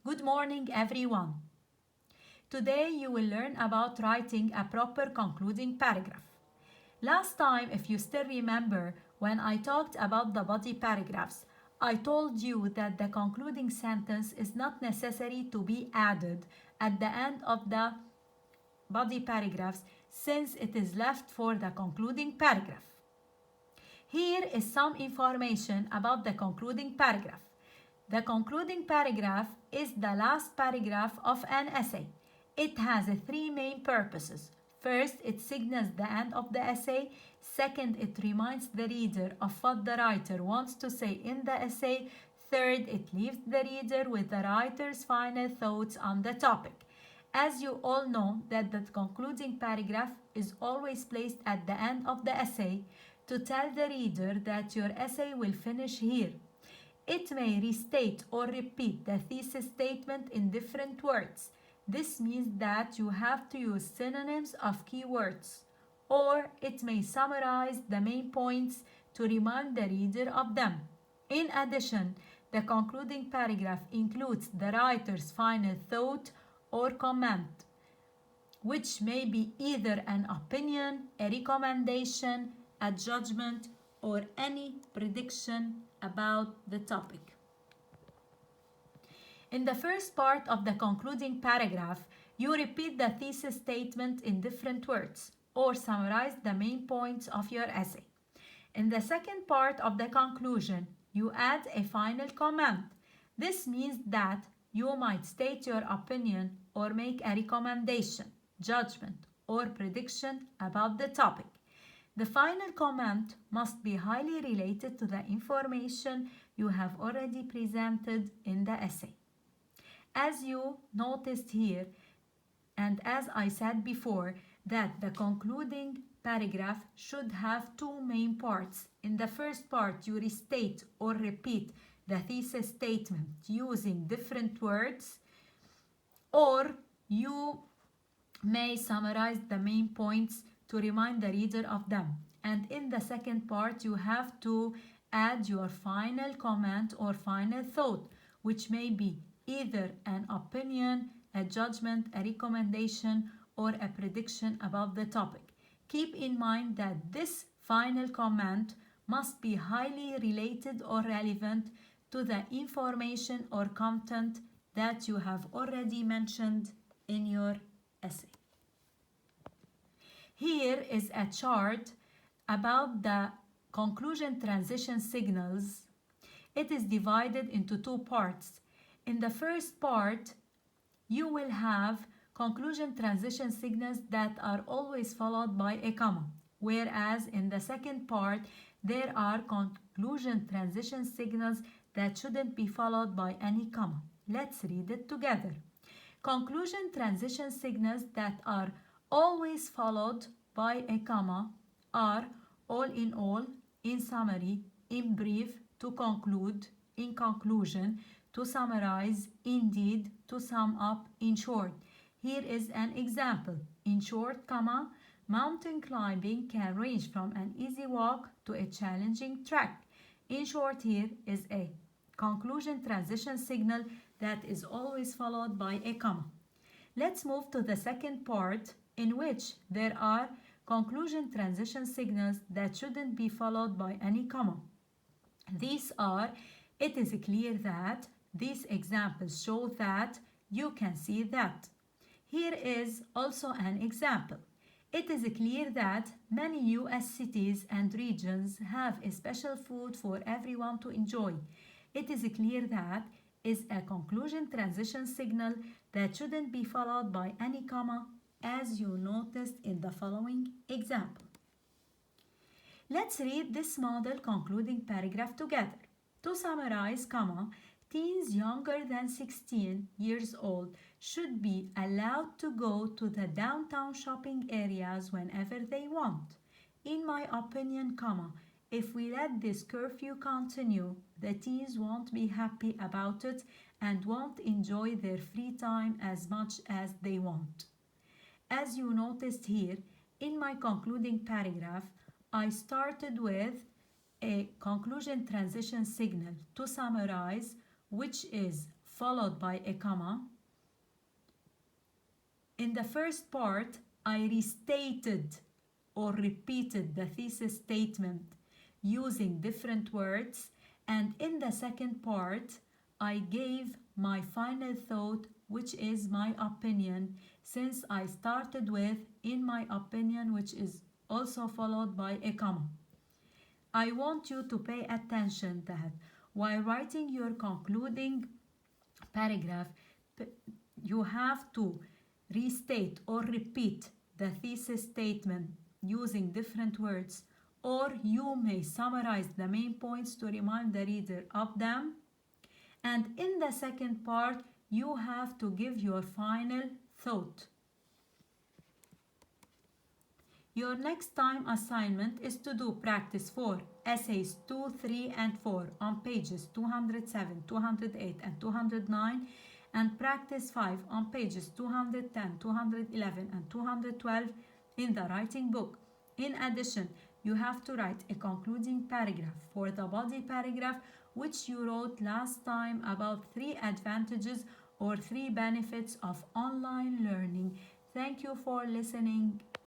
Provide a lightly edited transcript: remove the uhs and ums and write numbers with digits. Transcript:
Good morning, everyone. Today you will learn about writing a proper concluding paragraph. Last time, if you still remember, when I talked about the body paragraphs, I told you that the concluding sentence is not necessary to be added at the end of the body paragraphs since it is left for the concluding paragraph. Here is some information about the concluding paragraph. The concluding paragraph is the last paragraph of an essay. It has three main purposes. First, it signals the end of the essay. Second, it reminds the reader of what the writer wants to say in the essay. Third, it leaves the reader with the writer's final thoughts on the topic. As you all know that the concluding paragraph is always placed at the end of the essay to tell the reader that your essay will finish here. It may restate or repeat the thesis statement in different words. This means that you have to use synonyms of keywords. Or it may summarize the main points to remind the reader of them. In addition, the concluding paragraph includes the writer's final thought or comment, which may be either an opinion, a recommendation, a judgment, or any prediction about the topic. In the first part of the concluding paragraph, you repeat the thesis statement in different words or summarize the main points of your essay. In the second part of the conclusion, you add a final comment. This means that you might state your opinion or make a recommendation, judgment, or prediction about the topic. The final comment must be highly related to the information you have already presented in the essay. As you noticed here, and as I said before, that the concluding paragraph should have two main parts. In the first part, you restate or repeat the thesis statement using different words, or you may summarize the main points to remind the reader of them. And in the second part, you have to add your final comment or final thought, which may be either an opinion, a judgment, a recommendation, or a prediction about the topic. Keep in mind that this final comment must be highly related or relevant to the information or content that you have already mentioned in your essay. Here is a chart about the conclusion transition signals. It is divided into two parts. In the first part, you will have conclusion transition signals that are always followed by a comma, whereas in the second part, there are conclusion transition signals that shouldn't be followed by any comma. Let's read it together. Conclusion transition signals that are always followed by a comma are all, in summary, in brief, to conclude, in conclusion, to summarize, indeed, to sum up, in short. Here is an example. In short, comma, mountain climbing can range from an easy walk to a challenging trek. In short, here is a conclusion transition signal that is always followed by a comma. Let's move to the second part, in which there are conclusion transition signals that shouldn't be followed by any comma. These are, it is clear that, these examples show that, you can see that. Here is also an example. It is clear that many US cities and regions have a special food for everyone to enjoy. It is clear that is a conclusion transition signal that shouldn't be followed by any comma, as you noticed in the following example. Let's read this model concluding paragraph together. To summarize, comma, teens younger than 16 years old should be allowed to go to the downtown shopping areas whenever they want. In my opinion, comma, if we let this curfew continue, the teens won't be happy about it and won't enjoy their free time as much as they want. As you noticed here, in my concluding paragraph, I started with a conclusion transition signal to summarize, which is followed by a comma. In the first part, I restated or repeated the thesis statement using different words, and in the second part, I gave my final thought, which is my opinion, since I started with in my opinion, which is also followed by a comma. I want you to pay attention that while writing your concluding paragraph, you have to restate or repeat the thesis statement using different words, or you may summarize the main points to remind the reader of them. And in the second part, you have to give your final thought. Your next time assignment is to do practice 4, essays 2, 3, and 4 on pages 207, 208, and 209, and practice 5 on pages 210, 211, and 212 in the writing book. In addition, you have to write a concluding paragraph for the body paragraph, which you wrote last time, about 3 advantages or 3 benefits of online learning. Thank you for listening.